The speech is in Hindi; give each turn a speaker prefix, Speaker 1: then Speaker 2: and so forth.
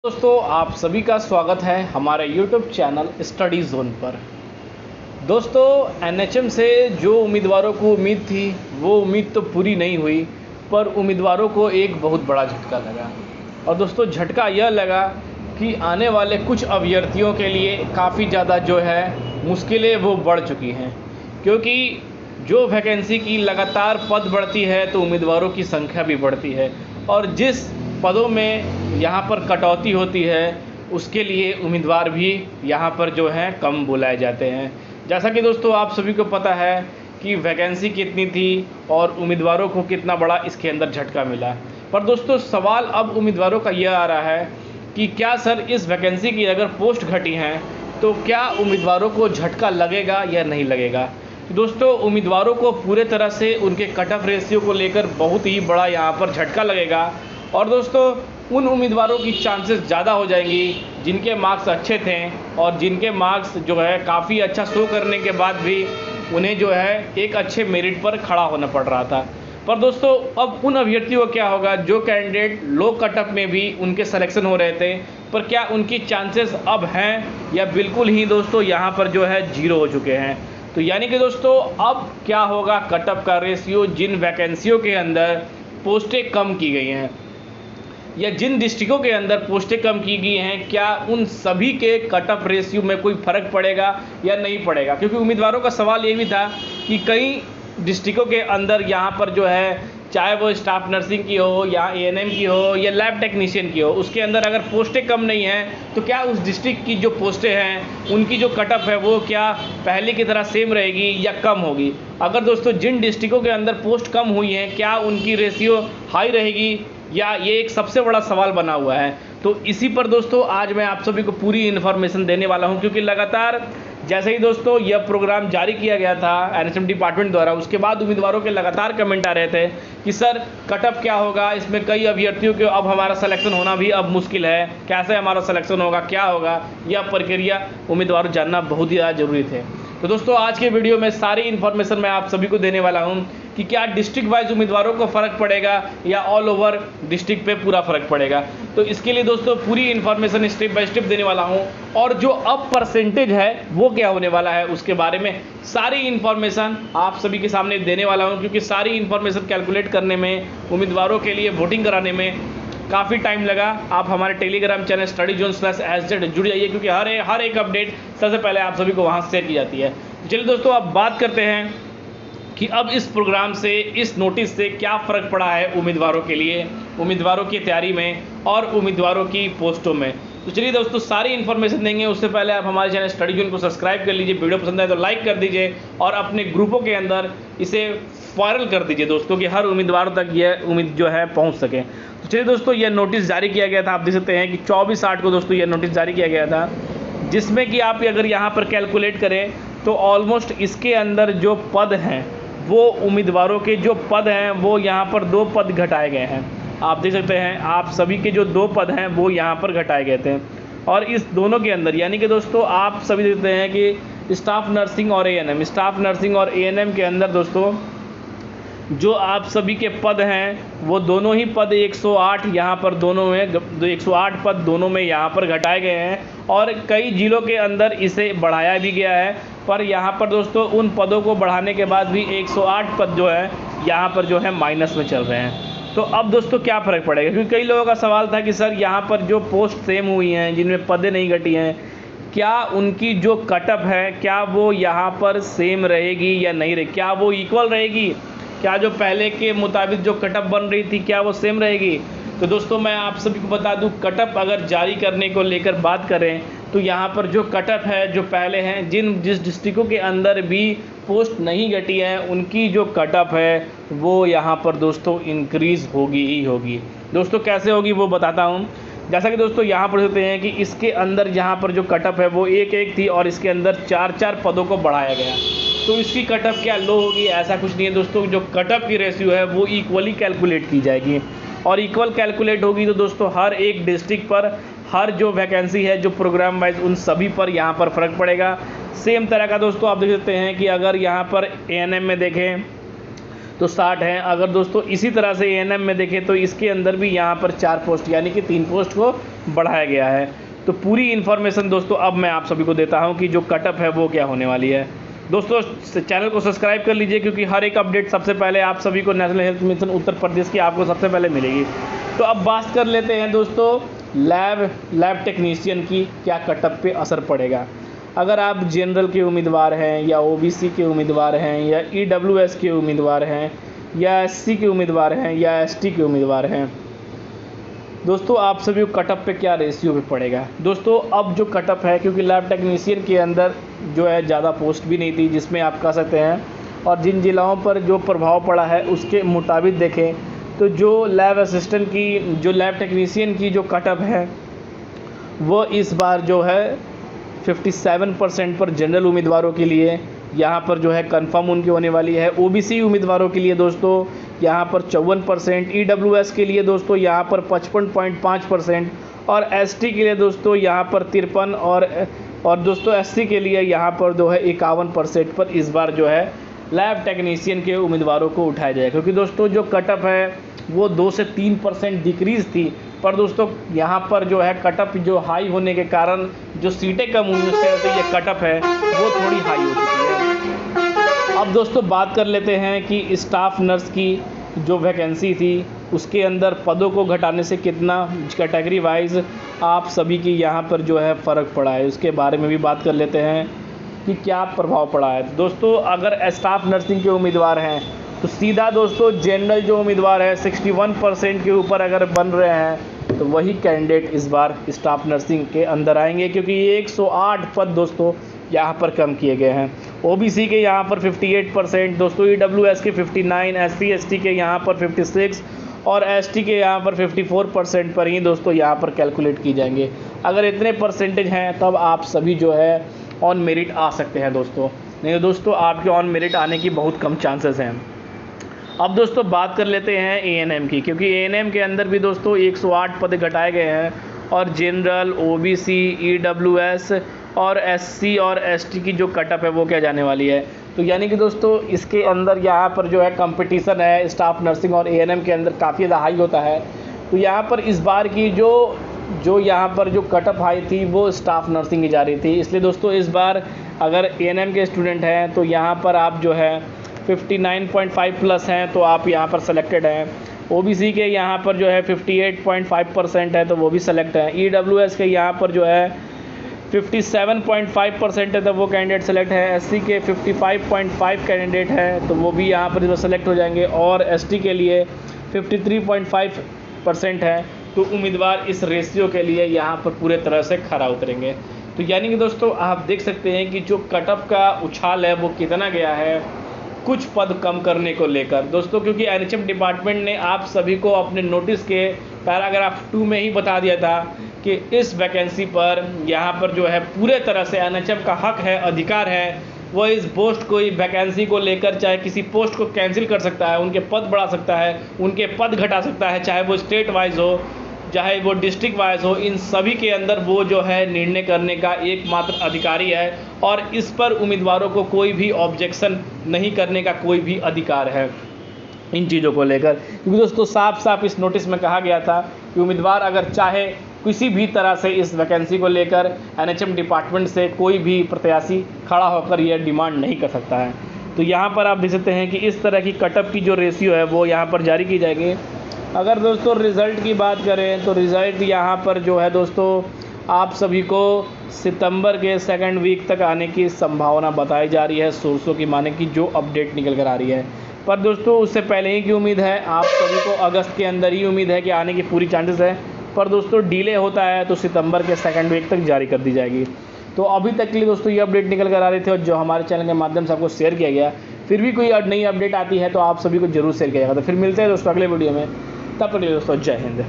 Speaker 1: दोस्तों आप सभी का स्वागत है हमारे YouTube चैनल स्टडी जोन पर। दोस्तों एनएचएम से जो उम्मीदवारों को उम्मीद थी वो उम्मीद तो पूरी नहीं हुई, पर उम्मीदवारों को एक बहुत बड़ा झटका लगा। और दोस्तों झटका यह लगा कि आने वाले कुछ अभ्यर्थियों के लिए काफ़ी ज़्यादा जो है मुश्किलें वो बढ़ चुकी हैं, क्योंकि जो वैकेंसी की लगातार पद बढ़ती है तो उम्मीदवारों की संख्या भी बढ़ती है, और जिस पदों में यहाँ पर कटौती होती है उसके लिए उम्मीदवार भी यहाँ पर जो है कम बुलाए जाते हैं। जैसा कि दोस्तों आप सभी को पता है कि वैकेंसी कितनी थी और उम्मीदवारों को कितना बड़ा इसके अंदर झटका मिला। पर दोस्तों सवाल अब उम्मीदवारों का यह आ रहा है कि क्या सर इस वैकेंसी की अगर पोस्ट घटी हैं तो क्या उम्मीदवारों को झटका लगेगा या नहीं लगेगा। दोस्तों उम्मीदवारों को पूरे तरह से उनके कट ऑफ रेशियो को लेकर बहुत ही बड़ा यहाँ पर झटका लगेगा, और दोस्तों उन उम्मीदवारों की चांसेस ज़्यादा हो जाएंगी जिनके मार्क्स अच्छे थे और जिनके मार्क्स जो है काफ़ी अच्छा शो करने के बाद भी उन्हें जो है एक अच्छे मेरिट पर खड़ा होना पड़ रहा था। पर दोस्तों अब उन अभ्यर्थियों को क्या होगा जो कैंडिडेट लो कट ऑफ में भी उनके सिलेक्शन हो रहे थे, पर क्या उनकी चांसेस अब हैं या बिल्कुल ही दोस्तों यहाँ पर जो है जीरो हो चुके हैं। तो यानी कि दोस्तों अब क्या होगा कट ऑफ का रेशियो, जिन वैकेंसियों के अंदर पोस्टें कम की गई हैं या जिन डिस्ट्रिक्टों के अंदर पोस्टें कम की गई हैं, क्या उन सभी के कट ऑफ रेशियो में कोई फ़र्क पड़ेगा या नहीं पड़ेगा। क्योंकि उम्मीदवारों का सवाल ये भी था कि कई डिस्ट्रिक्टों के अंदर यहाँ पर जो है चाहे वो स्टाफ नर्सिंग की हो या एएनएम की हो या लैब टेक्नीशियन की हो, उसके अंदर अगर पोस्टें कम नहीं हैं तो क्या उस डिस्ट्रिक्ट की जो पोस्टें हैं उनकी जो कट ऑफ है वो क्या पहले की तरह सेम रहेगी या कम होगी। अगर दोस्तों जिन डिस्ट्रिक्टों के अंदर पोस्ट कम हुई हैं क्या उनकी रेशियो हाई रहेगी, या ये एक सबसे बड़ा सवाल बना हुआ है। तो इसी पर दोस्तों आज मैं आप सभी को पूरी इन्फॉर्मेशन देने वाला हूं, क्योंकि लगातार जैसे ही दोस्तों यह प्रोग्राम जारी किया गया था एनएचएम डिपार्टमेंट द्वारा, उसके बाद उम्मीदवारों के लगातार कमेंट आ रहे थे कि सर कट ऑफ क्या होगा, इसमें कई अभ्यर्थियों के अब हमारा सिलेक्शन होना भी अब मुश्किल है, कैसे हमारा सिलेक्शन होगा, क्या होगा, यह प्रक्रिया उम्मीदवारों जानना बहुत ही ज़्यादा ज़रूरी थे। तो दोस्तों आज के वीडियो में सारी इन्फॉर्मेशन मैं आप सभी को देने वाला हूं कि क्या डिस्ट्रिक्ट वाइज उम्मीदवारों को फ़र्क पड़ेगा या ऑल ओवर डिस्ट्रिक्ट पे पूरा फ़र्क पड़ेगा। तो इसके लिए दोस्तों पूरी इन्फॉर्मेशन स्टेप बाय स्टेप देने वाला हूं, और जो अब परसेंटेज है वो क्या होने वाला है उसके बारे में सारी इन्फॉर्मेशन आप सभी के सामने देने वाला हूं, क्योंकि सारी इन्फॉर्मेशन कैलकुलेट करने में उम्मीदवारों के लिए वोटिंग कराने में काफ़ी टाइम लगा। आप हमारे Telegram channel study zone /SZ जुड़ जाइए, क्योंकि हर एक अपडेट सबसे पहले आप सभी को वहाँ शेयर की जाती है। चलिए दोस्तों अब बात करते हैं कि अब इस प्रोग्राम से, इस नोटिस से क्या फ़र्क पड़ा है उम्मीदवारों के लिए, उम्मीदवारों की तैयारी में और उम्मीदवारों की पोस्टों में। तो चलिए दोस्तों सारी इन्फॉर्मेशन देंगे, उससे पहले आप हमारे चैनल स्टडी जोन को सब्सक्राइब कर लीजिए, वीडियो पसंद आए तो लाइक कर दीजिए और अपने ग्रुपों के अंदर इसे वायरल कर दीजिए दोस्तों, कि हर उम्मीदवारों तक यह उम्मीद जो है पहुंच सके। तो चलिए दोस्तों यह नोटिस जारी किया गया था, आप देख सकते हैं कि 24/8 को दोस्तों यह नोटिस जारी किया गया था, जिसमें कि आप अगर यहाँ पर कैलकुलेट करें तो ऑलमोस्ट इसके अंदर जो पद हैं वो उम्मीदवारों के जो पद हैं वो यहाँ पर 2 पद घटाए गए हैं। आप देख सकते हैं आप सभी के जो 2 पद हैं वो यहाँ पर घटाए गए थे, और इस दोनों के अंदर यानी कि दोस्तों आप सभी देखते हैं कि स्टाफ नर्सिंग और एएनएम के अंदर दोस्तों जो आप सभी के पद हैं वो दोनों ही पद 108 यहाँ पर दोनों में 108 पद दोनों में यहाँ पर घटाए गए हैं, और कई जिलों के अंदर इसे बढ़ाया भी गया है। पर यहाँ पर दोस्तों उन पदों को बढ़ाने के बाद भी 108 पद जो है यहाँ पर जो है माइनस में चल रहे हैं। तो अब दोस्तों क्या फ़र्क पड़ेगा, क्योंकि कई लोगों का सवाल था कि सर यहाँ पर जो पोस्ट सेम हुई हैं जिनमें पदें नहीं घटी हैं, क्या उनकी जो कट ऑफ है क्या वो यहाँ पर सेम रहेगी या नहीं रहेगी, क्या वो इक्वल रहेगी, क्या जो पहले के मुताबिक जो कट ऑफ बन रही थी क्या वो सेम रहेगी। तो दोस्तों मैं आप सभी को बता दूं कट ऑफ अगर जारी करने को लेकर बात करें तो यहाँ पर जो कट ऑफ है जो पहले हैं जिस डिस्ट्रिक्टों के अंदर भी पोस्ट नहीं घटी है उनकी जो कट ऑफ है वो यहाँ पर दोस्तों इंक्रीज़ होगी ही होगी। दोस्तों कैसे होगी वो बताता हूँ। जैसा कि दोस्तों यहाँ पर देखते हैं कि इसके अंदर यहाँ पर जो कट ऑफ है वो 1-1 थी और इसके अंदर 4-4 पदों को बढ़ाया गया, तो इसकी कट ऑफ क्या लो होगी, ऐसा कुछ नहीं है दोस्तों। जो कट ऑफ की रेशियो है वो इक्वली कैलकुलेट की जाएगी, और इक्वल कैलकुलेट होगी तो दोस्तों हर एक डिस्ट्रिक्ट पर हर जो वैकेंसी है जो प्रोग्राम वाइज उन सभी पर यहाँ पर फ़र्क पड़ेगा। सेम तरह का दोस्तों आप देख सकते हैं कि अगर यहाँ पर एएनएम में देखें तो 60 हैं। अगर दोस्तों इसी तरह से एएनएम में देखें तो इसके अंदर भी यहाँ पर 4 पोस्ट यानी कि 3 पोस्ट को बढ़ाया गया है। तो पूरी इन्फॉर्मेशन दोस्तों अब मैं आप सभी को देता हूँ कि जो कटअप है वो क्या होने वाली है। दोस्तों चैनल को सब्सक्राइब कर लीजिए, क्योंकि हर एक अपडेट सबसे पहले आप सभी को national health mission Uttar Pradesh की आपको सबसे पहले मिलेगी। तो अब बात कर लेते हैं दोस्तों लैब टेक्नीशियन की क्या कटअप पे असर पड़ेगा। अगर आप जनरल के उम्मीदवार हैं या ओबीसी के उम्मीदवार हैं या ईडब्ल्यूएस के उम्मीदवार हैं या एससी के उम्मीदवार हैं या एसटी के उम्मीदवार हैं, दोस्तों आप सभी को कटअप पे क्या रेशियो पे पड़ेगा। दोस्तों अब जो कटअप है, क्योंकि लैब टेक्नीशियन के अंदर जो है ज़्यादा पोस्ट भी नहीं थी जिसमें आप कह सकते हैं, और जिन जिलाओं पर जो प्रभाव पड़ा है उसके मुताबिक देखें तो जो लैब असिस्टेंट की जो लैब टेक्नीशियन की जो कटअप है वो इस बार जो है 57% पर जनरल उम्मीदवारों के लिए यहाँ पर जो है कंफर्म उनकी होने वाली है। ओबीसी उम्मीदवारों के लिए दोस्तों यहाँ पर 54%, ईडब्ल्यूएस के लिए दोस्तों यहाँ पर 55.5% और एसटी के लिए दोस्तों यहाँ पर 53 और दोस्तों एससी के लिए यहाँ पर जो है 51% पर इस बार जो है लैब टेक्नीशियन के उम्मीदवारों को उठाया जाएगा। क्योंकि दोस्तों जो कटअप है वो 2 से 3% डिक्रीज़ थी, पर दोस्तों यहाँ पर जो है कटअप जो हाई होने के कारण जो सीटें कम हुई उसके वजह से ये कटअप है वो थोड़ी हाई हो चुकी है। अब दोस्तों बात कर लेते हैं कि स्टाफ नर्स की जो वैकेंसी थी उसके अंदर पदों को घटाने से कितना कैटेगरी वाइज आप सभी की यहाँ पर जो है फ़र्क पड़ा है, उसके बारे में भी बात कर लेते हैं कि क्या प्रभाव पड़ा है। दोस्तों अगर स्टाफ नर्सिंग के उम्मीदवार हैं तो सीधा दोस्तों जनरल जो उम्मीदवार है 61% के ऊपर अगर बन रहे हैं तो वही कैंडिडेट इस बार स्टाफ नर्सिंग के अंदर आएंगे, क्योंकि 108 पद दोस्तों यहाँ पर कम किए गए हैं। ओबीसी के यहाँ पर 58% दोस्तों, ईडब्ल्यूएस के 59, एससी एसटी के यहाँ पर 56 और एसटी के यहाँ पर 54% पर ही दोस्तों यहाँ पर कैलकुलेट की जाएंगे। अगर इतने परसेंटेज हैं तब आप सभी जो है ऑन मेरिट आ सकते हैं दोस्तों, नहीं तो दोस्तों आपके ऑन मेरिट आने की बहुत कम चांसेस हैं। अब दोस्तों बात कर लेते हैं एएनएम की, क्योंकि एएनएम के अंदर भी दोस्तों 108 पद घटाए गए हैं और जनरल, ओबीसी, ईडब्ल्यूएस और एससी और एसटी की जो कटअप है वो क्या जाने वाली है। तो यानी कि दोस्तों इसके अंदर यहाँ पर जो है कंपटीशन है स्टाफ नर्सिंग और एएनएम के अंदर काफ़ी ज़्यादा हाई होता है। तो यहाँ पर इस बार की जो यहाँ पर जो कटअप हाई थी वो स्टाफ नर्सिंग की जा रही थी, इसलिए दोस्तों इस बार अगर एएनएम के स्टूडेंट हैं तो यहाँ पर आप जो है 59.5 प्लस हैं तो आप यहाँ पर सेलेक्टेड हैं। ओबीसी के यहाँ पर जो है 58.5% है तो वो भी सेलेक्ट हैं। ईडब्ल्यूएस के यहाँ पर जो है 57.5% है तो वो कैंडिडेट सेलेक्ट है। एससी के 55.5 कैंडिडेट है तो वो भी यहाँ पर सेलेक्ट हो जाएंगे और एसटी के लिए 53.5% है तो उम्मीदवार इस रेशियो के लिए यहाँ पर पूरे तरह से खरा उतरेंगे। तो यानी कि दोस्तों आप देख सकते हैं कि जो कटअप का उछाल है वो कितना गया है कुछ पद कम करने को लेकर दोस्तों, क्योंकि एनएचएम डिपार्टमेंट ने आप सभी को अपने नोटिस के पैराग्राफ 2 में ही बता दिया था कि इस वैकेंसी पर यहाँ पर जो है पूरे तरह से एनएचएम का हक है, अधिकार है, वो इस पोस्ट को वैकेंसी को लेकर चाहे किसी पोस्ट को कैंसिल कर सकता है, उनके पद बढ़ा सकता है, उनके पद घटा सकता है, चाहे वो स्टेट वाइज हो चाहे वो डिस्ट्रिक्ट वाइज हो, इन सभी के अंदर वो जो है निर्णय करने का एकमात्र अधिकारी है और इस पर उम्मीदवारों को कोई भी ऑब्जेक्शन नहीं करने का कोई भी अधिकार है इन चीज़ों को लेकर। क्योंकि दोस्तों साफ साफ इस नोटिस में कहा गया था कि उम्मीदवार अगर चाहे किसी भी तरह से इस वैकेंसी को लेकर एनएचएम डिपार्टमेंट से कोई भी प्रत्याशी खड़ा होकर यह डिमांड नहीं कर सकता है। तो यहाँ पर आप देख सकते हैं कि इस तरह की कटअप की जो रेशियो है वो यहाँ पर जारी की जाएगी। अगर दोस्तों रिज़ल्ट की बात करें तो रिज़ल्ट यहाँ पर जो है दोस्तों आप सभी को सितंबर के 2nd वीक तक आने की संभावना बताई जा रही है सोर्सों की माने की जो अपडेट निकल कर आ रही है। पर दोस्तों उससे पहले ही की उम्मीद है, आप सभी को अगस्त के अंदर ही उम्मीद है कि आने की पूरी चांसेस है, पर दोस्तों डिले होता है तो सितंबर के 2nd वीक तक जारी कर दी जाएगी। तो अभी तक के लिए दोस्तों ये अपडेट निकल कर आ रही थी और जो हमारे चैनल के माध्यम से आपको शेयर किया गया। फिर भी कोई नई अपडेट आती है तो आप सभी को जरूर शेयर किया जाएगा। तो फिर मिलते हैं दोस्तों अगले वीडियो में, तब तक के लिए दोस्तों जय हिंद।